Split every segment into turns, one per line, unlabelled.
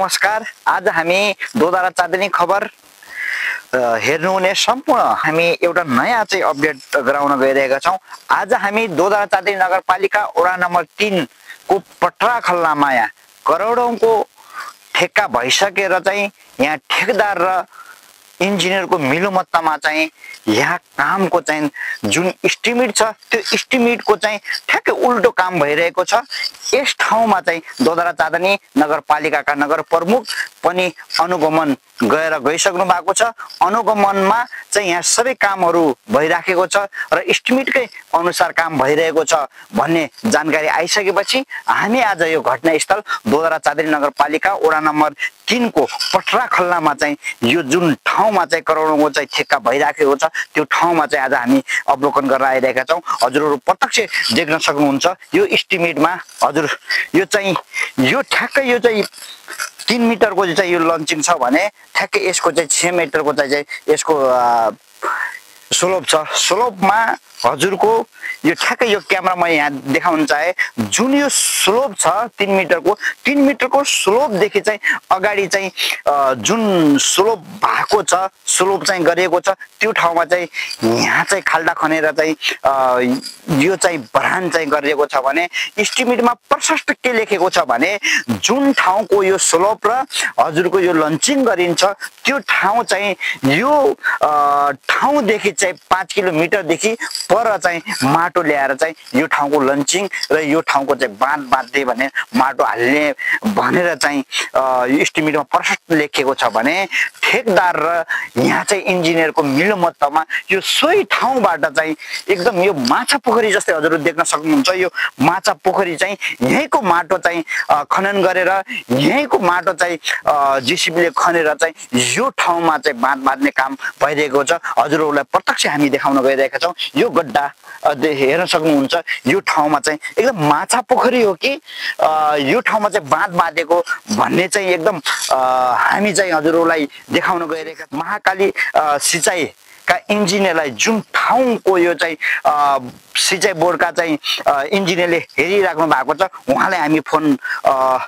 नमस्कार। आज हामी दोधारा चाँदनी खबर हेर्नुहुने सम्पूर्ण हामी एउटा नयाँ चाहिँ अपडेट गराउन गइरहेका छौँ। आज हामी दोधारा चाँदनी नगरपालिका वडा नम्बर 3 को पटरा खल्लामा यहाँ करोडौंको ठेक्का भइसकेर चाहिँ यहाँ ठेकेदार र इन्जिनियरको मिलोमत्तामा चाहिँ यहाँ कामको चाहिँ जुन एस्टिमेट छ त्यो एस्टिमेटको चाहिँ ठ्याक्कै उल्टो काम भइरहेको छ। यस ठाउँमा चाहिँ दोधारा चाँदनी नगरपालिकाका नगर प्रमुख पनि अनुगमन गइसक्नु भएको छ। अनुगमनमा चाहिँ यहाँ सबै कामहरू भइराखेको छ र एस्टिमेटकै अनुसार काम भइरहेको छ भन्ने जानकारी आइसकेपछि हामी आज यो घटनास्थल दोधारा चाँदनी नगरपालिका वडा नम्बर 3 को पटरा खल्लामा चाहिँ यो जुन ठाउँमा चाहिँ करोडौंको चाहिँ ठेक्का भइराखेको छ त्यो ठाउँमा चाहिँ आज हामी अवलोकन गरेर आइरहेका छौँ। हजुरहरू प्रत्यक्ष देख्न सक्नुहुन्छ यो एस्टिमेटमा। हजुर यो चाहिँ यो ठ्याक्कै यो चाहिँ 3 मिटरको चाहिँ यो लन्चिङ छ भने ठ्याक्कै यसको चाहिँ 6 मिटरको चाहिँ यसको स्लोप छ। स्लोपमा हजुरको यो ठ्याक्कै यो क्यामेरा म यहाँ देखाउन चाहे जुन यो स्लोप छ 3 मिटरको स्लोपदेखि चाहिँ अगाडि चाहिँ जुन स्लोप भएको छ स्लोप चाहिँ गरिएको छ त्यो ठाउँमा चाहिँ यहाँ चाहिँ खाल्डा खनेर चाहिँ यो चाहिँ बढान चाहिँ गरिएको छ भने एस्टिमेटमा प्रशस्त के लेखेको छ भने जुन ठाउँको यो स्लोप र हजुरको यो लन्चिङ गरिन्छ त्यो ठाउँ चाहिँ यो ठाउँदेखि चाहिँ 5 किलोमिटरदेखि पर चाहिँ माटो ल्याएर चाहिँ यो ठाउँको लन्चिङ र यो ठाउँको चाहिँ बाँध बाँध्दै भने माटो हाल्ने भनेर चाहिँ यो एस्टिमेटमा प्रशस्त लेखेको छ भने ठेकदार र यहाँ चाहिँ इन्जिनियरको मिलोमत्तामा यो सोही ठाउँबाट चाहिँ एकदम यो माछा पोखरी जस्तै हजुरले देख्न सक्नुहुन्छ। यो माछा पोखरी चाहिँ यहीँको माटो चाहिँ खनन गरेर यहीँको माटो चाहिँ जेसीबीले खनेर चाहिँ यो ठाउँमा चाहिँ बाँध बाँध्ने काम भइरहेको छ। हजुरहरूलाई प्रत्यक्ष हामी देखाउन गइरहेका छौँ। यो गड्डा हेर्न सक्नुहुन्छ। यो ठाउँमा चाहिँ एकदम माछा पोखरी हो कि यो ठाउँमा चाहिँ बाँध बाँधेको भन्ने चाहिँ एकदम हामी चाहिँ हजुरहरूलाई देखाउन गइरहेका छौँ। महाकाली सिँचाइका इन्जिनियरलाई जुन ठाउँको यो चाहिँ सिँचाइ बोर्डका चाहिँ इन्जिनियरले हेरिराख्नु भएको छ उहाँलाई हामी फोन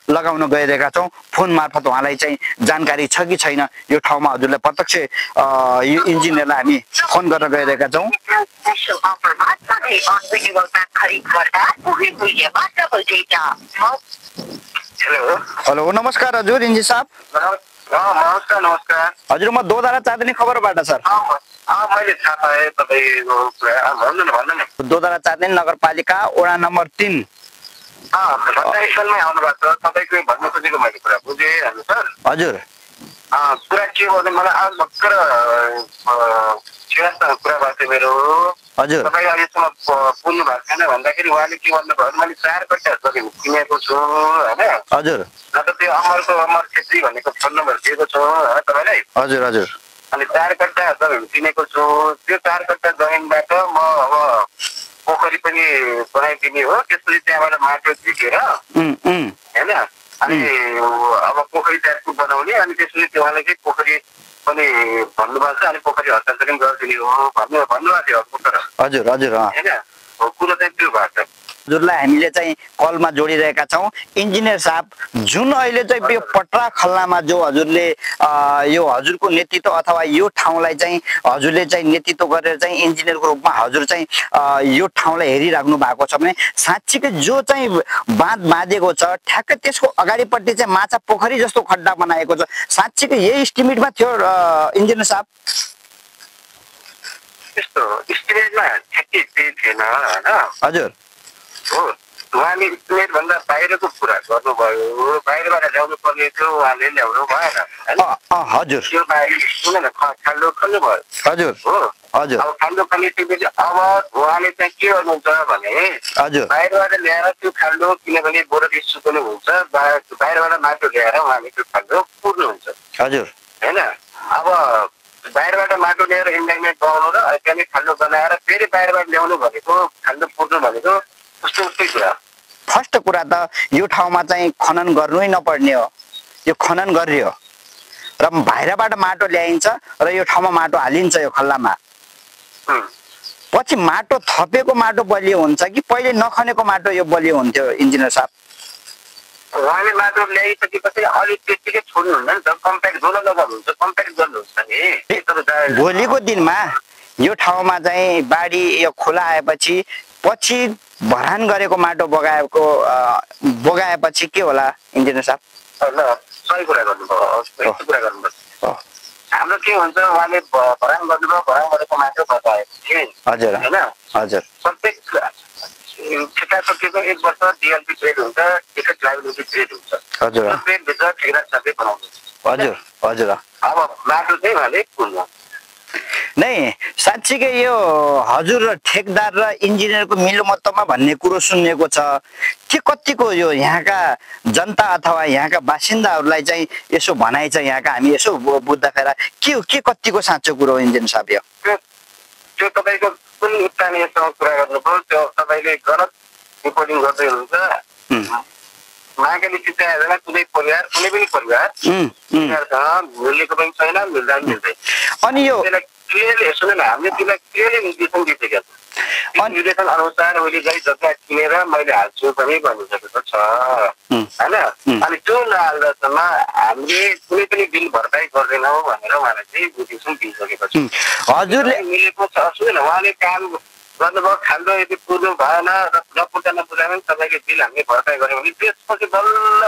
लगाउन गइरहेका छौँ। फोन मार्फत उहाँलाई चाहिँ जानकारी छ कि छैन यो ठाउँमा हजुरलाई प्रत्यक्ष यो इन्जिनियरलाई हामी फोन गर्न गइरहेका छौँ। हेलो नमस्कार हजुर इन्जिनियर साहब।
नमस्कार।
हजुर म दोधारा चाँदनी खबरबाट सर।
मैले थाहा पाएँ तपाईको कुरा भन्नु न।
दोधारा चाँदनी नगरपालिका वडा नम्बर 3
घटनास्थलमै आउनु भएको छ। तपाईको भन्नु खोजेको मैले कुरा बुझेँ होइन सर।
हजुर
कुरा के हो भने मलाई आज भर्खर श्रीवास्तव कुरा भएको थियो मेरो।
हजुर
तपाईँ अहिलेसम्म पुग्नु भएको छैन भन्दाखेरि उहाँले के भन्नुभयो भने मैले 4 कट्टा जमिन किनेको छु होइन।
हजुर
न त त्यो अमर छेत्री भनेको फोन नम्बर दिएको छु होइन तपाईँलाई।
हजुर हजुर
अनि 4 कट्टा जमिन किनेको छु। त्यो 4 कट्टा जमिनबाट म अब पोखरी पनि बनाइदिने हो। त्यसपछि त्यहाँबाट माटो झिकेर होइन अनि अब पोखरी टाइपको बनाउने अनि त्यसपछि उहाँले चाहिँ पोखरी पनि भन्नुभएको छ अनि पोखरी हस्तान्तरण गरिदिने हो भन्नुभएको थियो अर्को।
हजुर हजुर
होइन कुरो चाहिँ त्यो भएको छ।
हजुरलाई हामीले चाहिँ कलमा जोडिरहेका छौँ। इन्जिनियर साहब जुन अहिले चाहिँ यो पटरा खल्लामा जो हजुरले यो हजुरको नेतृत्व अथवा यो ठाउँलाई चाहिँ हजुरले चाहिँ नेतृत्व गरेर चाहिँ इन्जिनियरको रूपमा हजुर चाहिँ यो ठाउँलाई हेरिराख्नु भएको छ भने साँच्चीकै जो चाहिँ बाँध बाँधेको छ ठ्याक्कै त्यसको अगाडिपट्टि चाहिँ माछा पोखरी जस्तो खड्डा बनाएको छ। साँच्चीकै यही एस्टिमेटमा थियो इन्जिनियर साहब?
त्यस्तो एस्टिमेटमा ठ्याक्कै त्यही थिएन होइन।
हजुर
हो उहाँले एस्टिमेट भन्दा बाहिरको कुरा गर्नुभयो। बाहिरबाट ल्याउनु पर्ने थियो उहाँले ल्याउनु भएन होइन।
हजुर
त्यो बाहिर सुन न खाल्डो खन्नु भयो।
हजुर
हो
हजुर
अब खाल्डो खनिसकेपछि अब उहाँले चाहिँ के गर्नुहुन्छ भने
हजुर
बाहिरबाट ल्याएर त्यो खाल्डो किनभने बोरडी सुक्नु हुन्छ बाहिरबाट माटो ल्याएर उहाँले त्यो खाल्डो पुर्नुहुन्छ।
हजुर
होइन अब बाहिरबाट माटो ल्याएर इन्भाइरोमेन्ट बनाउनु र त्यहाँदेखि खाल्डो बनाएर फेरि बाहिरबाट ल्याउनु भनेको खाल्डो पुर्नु भनेको उस्तै कुरा।
फर्स्ट कुरा त यो ठाउँमा चाहिँ खनन गर्नै नपर्ने हो। यो खनन गरियो र बाहिरबाट माटो ल्याइन्छ र यो ठाउँमा माटो हालिन्छ यो खल्लामा। पछि माटो थपेको माटो बलियो हुन्छ कि पहिले नखनेको माटो यो बलियो हुन्थ्यो इन्जिनियर साहब?
उहाँले माटो ल्याइसकेपछि अलिक त्यतिकै छोड्नुहुन्न नि त, कम्प्याक्ट जोलो लगाउनुहुन्छ, कम्प्याक्ट गर्नुहुन्छ नि।
भोलिको दिनमा यो ठाउँमा चाहिँ बाढी यो खोला आएपछि पछि भरान गरेको माटो बगाएपछि के होला इन्जिनियर साहब?
सही कुरा गर्नुभयो, यस्तो कुरा गर्नुभयो। हाम्रो के हुन्छ, उहाँले भरान गर्नुभयो, भरान गरेको माटो बगाएपछि
हजुर
होइन,
हजुर
प्रत्येक ठेका सकिएको 1 वर्ष डिएलपी ट्रेड हुन्छ, टिकट लाइबिलिटी ट्रेड हुन्छ।
हजुर
ट्रेडभित्र ठेकेदार सबै बनाउँछ।
हजुर हजुर।
अब माटो चाहिँ उहाँले पुग्नु
नै साँच्चीकै यो हजुर र ठेकदार र इन्जिनियरको मिलोमत्तमा भन्ने कुरो सुन्नेको छ के कतिको यो यहाँका जनता अथवा यहाँका बासिन्दाहरूलाई चाहिँ यसो भनाइ छ यहाँका, हामी यसो बुझ्दा के कतिको साँचो कुरो हो इन्जिनियर साहब? यो
त्यो तपाईँको कुन स्थानीयसँग कुरा गर्नुभयो, त्यो तपाईँले गलत रिपोर्टिङ गर्दै हुनुहुन्छ। महाकाली चित्ताएन कुनै परिवार, कुनै पनि परिवार मिलेको पनि छैन, मिल्दा पनि मिल्दैन।
अनि यो
क्लियरली सुनेन, हामीले त्यसलाई क्लियरली निर्देशन दिइसकेका छौँ। निर्देशन अनुसार मैले गाई जग्गा किनेर मैले हाल्छु पनि भनिसकेको छ होइन। अनि त्यो नहाल्दासम्म हामीले कुनै पनि बिल भरपाई गर्दैनौँ भनेर उहाँलाई चाहिँ निर्देशन दिइसकेको छ।
हजुरले
मिलेको छ, सुनेन, उहाँले काम गर्नुभयो, खाल्डो यदि पुर्नु भएन र नपुर्दा पनि तपाईँको बिल हामीले भरपाई गऱ्यौँ भने त्यसपछि बल्ल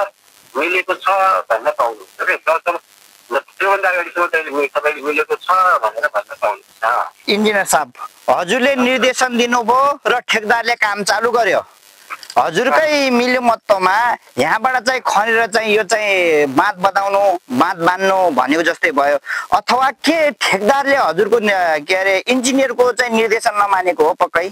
मिलेको छ भन्न पाउनुहुन्छ क्या। त्योभन्दा अगाडिसम्म तपाईँले मिलेको छ भनेर भन्न पाउनुहुन्छ।
इन्जिनियर साहब, हजुरले निर्देशन दिनुभयो र ठेकदारले काम चालु गर्यो, हजुरकै मिलोमत्तमा यहाँबाट चाहिँ खनेर चाहिँ यो चाहिँ बाँध बदाउनु, बाँध बाँध्नु भनेको जस्तै भयो, अथवा के ठेकदारले हजुरको के अरे इन्जिनियरको चाहिँ निर्देशन नमानेको हो? पक्कै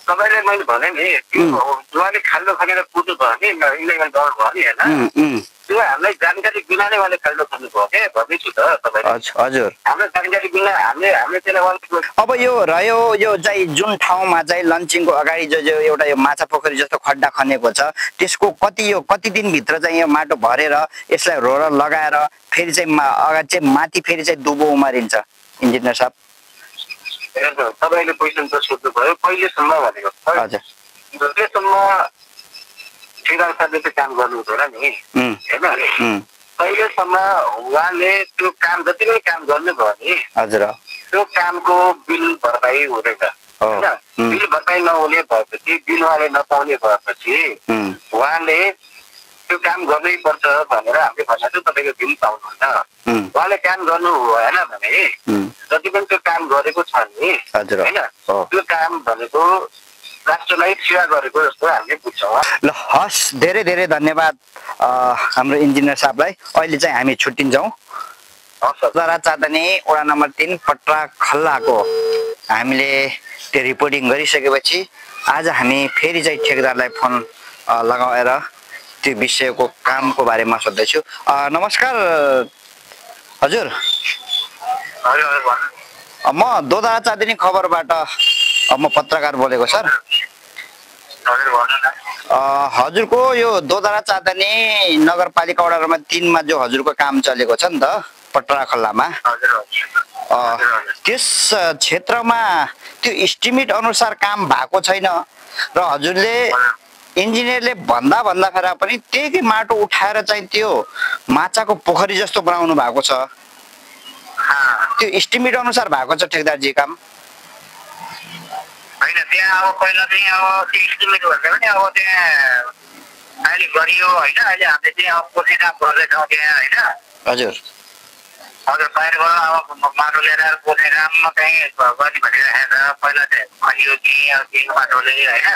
तपाईँले मैले भने नि, उहाँले खाल्डो खनेर पुर्नु भयो नि, इलेगल गर्नु भयो नि होइन, त्यो हामीलाई जानकारी बिना नै उहाँले खाल्डो खन्नु भयो क्या, भन्दैछु त तपाईँले।
हजुर,
हाम्रो जानकारी बिना हामीले त्यसलाई।
अब यो रह्यो यो चाहिँ जुन ठाउँमा चाहिँ लन्चिङको अगाडि जो एउटा यो माछा पोखरी जस्तो खड्डा खनेको छ, त्यसको कति दिनभित्र चाहिँ यो माटो भरेर यसलाई रोलर लगाएर फेरि चाहिँ अगाडि चाहिँ माथि फेरि चाहिँ दुबो उमारिन्छ इन्जिनियर साहब?
तपाईँले क्वेसन त सोध्नुभयो कहिलेसम्म भनेको।
हजुर,
जतिसम्म ठेकेदार साहबले चाहिँ काम गर्नु हुँदैन नि होइन, कहिलेसम्म उहाँले त्यो काम जति पनि काम गर्नुभयो नि
हजुर
त्यो कामको बिल भरपाई हुँदैन होइन। बिल भरपाई नहुने भएपछि, बिल उहाँले नपाउने भएपछि उहाँले त्यो काम गर्नै पर्छ भनेर हामीले भनेको थियो, तपाईँको बिल पाउनुहुन्न। उहाँले काम गर्नु भएन भने जति पनि त्यो काम गरेको छ नि होइन, त्यो काम भनेको राष्ट्रलाई सेवा गरेको जस्तो हामीले बुझ्छौँ।
ल हस्, धेरै धेरै धन्यवाद हाम्रो इन्जिनियर साहबलाई। अहिले चाहिँ हामी छुट्टिन्छौँ। दोदरा चाँदनी वडा नम्बर 3 पट्रा खल्लाको हामीले त्यो रिपोर्टिङ गरिसकेपछि आज हामी फेरि चाहिँ ठेकेदारलाई फोन लगाएर त्यो विषयको कामको बारेमा सोध्दैछु। नमस्कार हजुर, म दोदरा चाँदनी खबरबाट म पत्रकार बोलेको सर। हजुरको यो दोदरा चाँदनी नगरपालिका वडा नम्बर 3 मा जो हजुरको काम चलेको छ नि त पट्रा खल्लामा, त्यस क्षेत्रमा त्यो इस्टिमेट अनुसार काम भएको छैन र हजुरले इन्जिनियरले भन्दाखेरि पनि त्यही माटो उठाएर चाहिँ त्यो माछाको पोखरी जस्तो बनाउनु भएको छ। त्यो इस्टिमेट अनुसार भएको छ ठेकेदारजी काम
होइन। त्यहाँ अब पहिला चाहिँ अब त्यो इस्टिमेट भन्दा पनि अब त्यहाँ अहिले गरियो होइन, अहिले हामीले चाहिँ अब कोसी काम गर्दैछौँ त्यहाँ होइन।
हजुर
हजुर, बाहिरबाट अब माटो ल्याएर कोसी काममा चाहिँ गर्ने भनिरहेको छ। पहिला चाहिँ खनियो कि दिएको माटोले होइन,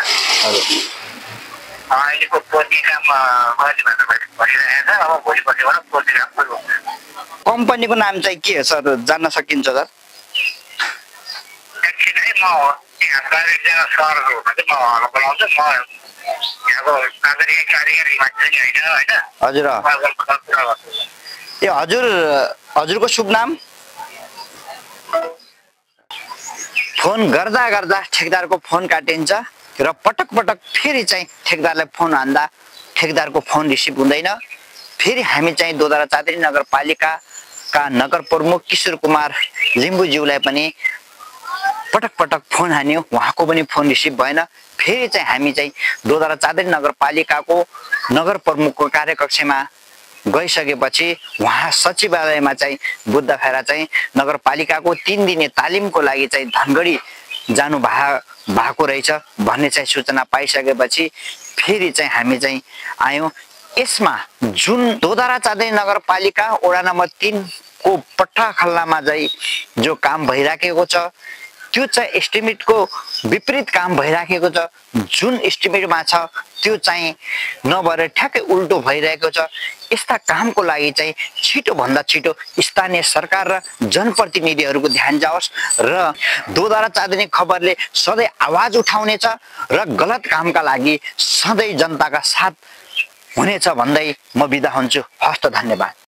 अहिलेको कोसी काम गर्ने भनेर भनिरहेको छ। अब भोलि पर्सिबाट कोसी काम पनि हुन्छ।
कम्पनीको नाम चाहिँ के हो सर, जान्न सकिन्छ सर?
एकछिन है, म यहाँ प्राइभेट सहरहरूमा चाहिँ म बोलाउँछु। म यहाँको कारिगरी मान्छे होइन।
हजुर, ए हजुरको शुभ नाम? फोन गर्दा गर्दा ठेकेदारको फोन काटिन्छ र पटक फेरि चाहिँ ठेकेदारलाई फोन हान्दा ठेकेदारको फोन रिसिभ हुँदैन। फेरि हामी चाहिँ दोदरा चाँदनी नगरपालिकाका नगर प्रमुख किशोर कुमार लिम्बुज्यूलाई पनि पटक पटक फोन हान्यो, उहाँको पनि फोन रिसिभ भएन। फेरि चाहिँ हामी चाहिँ दोधारा चाँदनी नगरपालिकाको नगर प्रमुखको कार्यकक्षमा गइसकेपछि उहाँ सचिवालयमा चाहिँ बुधबार चाहिँ नगरपालिकाको 3 दिने तालिमको लागि चाहिँ धनगढी जानु भएको रहेछ भन्ने चाहिँ सूचना पाइसकेपछि फेरि चाहिँ हामी चाहिँ आयौँ। यसमा जुन दोधारा चाँदनी नगरपालिका वडा नम्बर 3 को पट्टा खल्लामा चाहिँ जो काम भइराखेको छ त्यो चाहिँ एस्टिमेटको विपरीत काम भइराखेको छ। जुन एस्टिमेटमा छ त्यो चाहिँ नभएर ठ्याक्कै उल्टो भइरहेको छ। यस्ता कामको लागि चाहिँ छिटो भन्दा छिटो स्थानीय सरकार र जनप्रतिनिधिहरूको ध्यान जाओस् र दोधारा चाँदनी खबरले सधैँ आवाज उठाउनेछ र गलत कामका लागि सधैँ जनताका साथ हुनेछ भन्दै म बिदा हुन्छु। हस्त, धन्यवाद।